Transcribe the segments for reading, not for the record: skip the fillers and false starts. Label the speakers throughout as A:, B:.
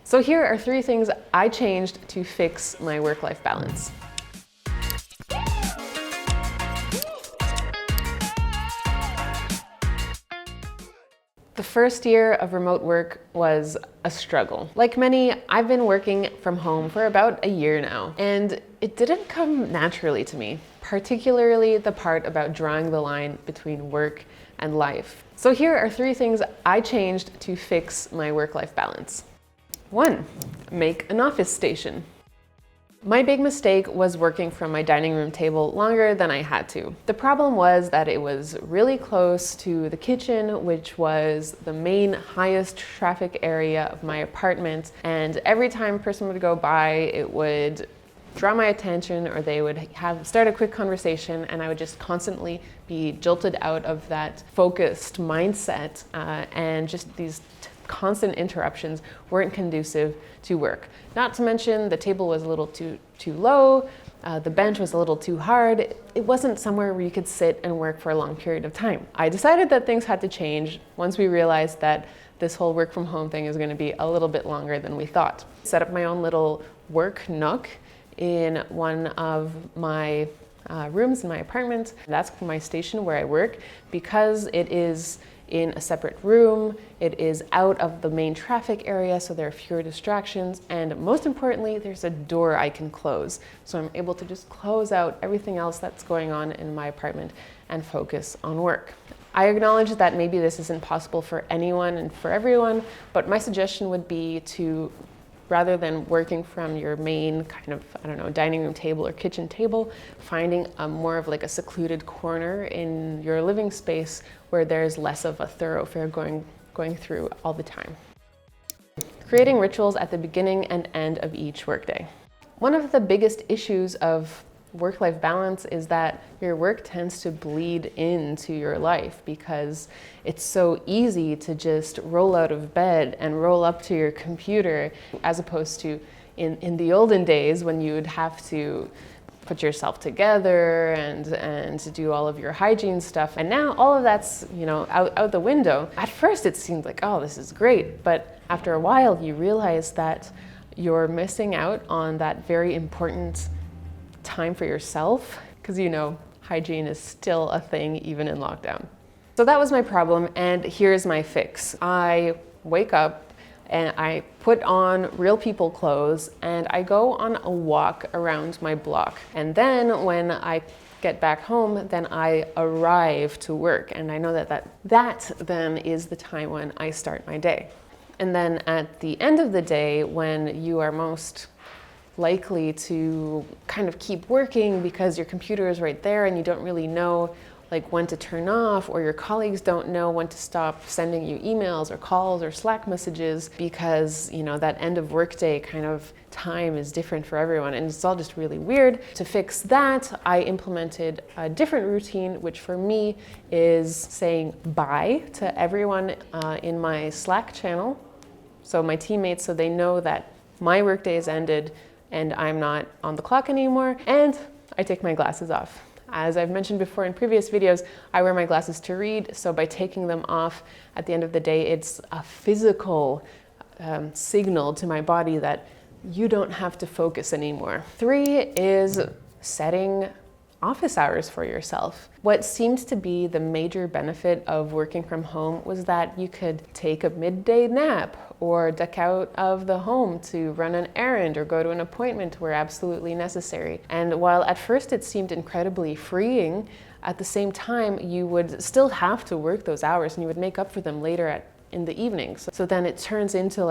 A: So here are 3 things I changed to fix my work-life balance. The first year of remote work was a struggle. Like many, I've been working from home for about a year now, and it didn't come naturally to me, particularly the part about drawing the line between work and life. So here are 3 things I changed to fix my work-life balance. 1, make an office station. My big mistake was working from my dining room table longer than I had to. The problem was that it was really close to the kitchen, which was the main highest traffic area of my apartment, and every time a person would go by, it would draw my attention, or they would start a quick conversation, and I would just constantly be jolted out of that focused mindset, and just these constant interruptions weren't conducive to work. Not to mention the table was a little too low, the bench was a little too hard. It wasn't somewhere where you could sit and work for a long period of time. I decided that things had to change once we realized that this whole work from home thing is going to be a little bit longer than we thought. Set up my own little work nook in one of my rooms in my apartment. That's my station where I work. Because it is in a separate room, it is out of the main traffic area, so there are fewer distractions, and most importantly, there's a door I can close. So I'm able to just close out everything else that's going on in my apartment and focus on work. I acknowledge that maybe this isn't possible for anyone and for everyone, but my suggestion would be to, rather than working from your main kind of, dining room table or kitchen table, finding more of like a secluded corner in your living space where there's less of a thoroughfare going through all the time. Creating rituals at the beginning and end of each workday. One of the biggest issues of work-life balance is that your work tends to bleed into your life because it's so easy to just roll out of bed and roll up to your computer, as opposed to in the olden days when you would have to put yourself together and do all of your hygiene stuff. And now all of that's out the window. At first it seemed like, oh, this is great, but after a while you realize that you're missing out on that very important time for yourself, because hygiene is still a thing even in lockdown. So that was my problem, and here's my fix. I wake up and I put on real people clothes and I go on a walk around my block. And then when I get back home, then I arrive to work, and I know that then is the time when I start my day. And then at the end of the day, when you are most likely to kind of keep working because your computer is right there and you don't really know when to turn off, or your colleagues don't know when to stop sending you emails or calls or Slack messages, because that end of workday kind of time is different for everyone, and it's all just really weird. To fix that, I implemented a different routine, which for me is saying bye to everyone in my Slack channel, so my teammates, so they know that my workday is ended and I'm not on the clock anymore, and I take my glasses off. As I've mentioned before in previous videos, I wear my glasses to read, so by taking them off at the end of the day, it's a physical signal to my body that you don't have to focus anymore. 3 is setting office hours for yourself. What seemed to be the major benefit of working from home was that you could take a midday nap or duck out of the home to run an errand or go to an appointment where absolutely necessary. And while at first it seemed incredibly freeing, at the same time you would still have to work those hours, and you would make up for them later in the evenings. So then it turns into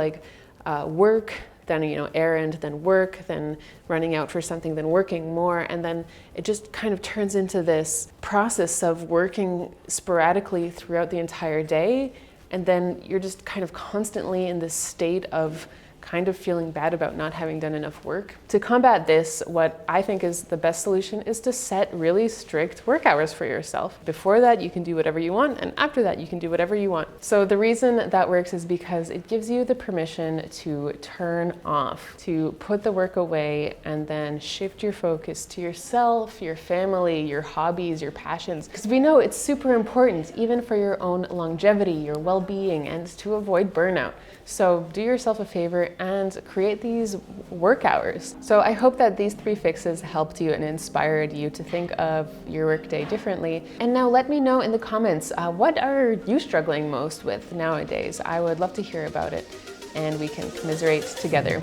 A: work, then errand, then work, then running out for something, then working more, and then it just kind of turns into this process of working sporadically throughout the entire day, and then you're just kind of constantly in this state of kind of feeling bad about not having done enough work. To combat this, what I think is the best solution is to set really strict work hours for yourself. Before that, you can do whatever you want, and after that, you can do whatever you want. So the reason that works is because it gives you the permission to turn off, to put the work away, and then shift your focus to yourself, your family, your hobbies, your passions. Because we know it's super important, even for your own longevity, your well-being, and to avoid burnout. So do yourself a favor and create these work hours. So I hope that these 3 fixes helped you and inspired you to think of your workday differently. And now let me know in the comments, what are you struggling most with nowadays? I would love to hear about it, and we can commiserate together.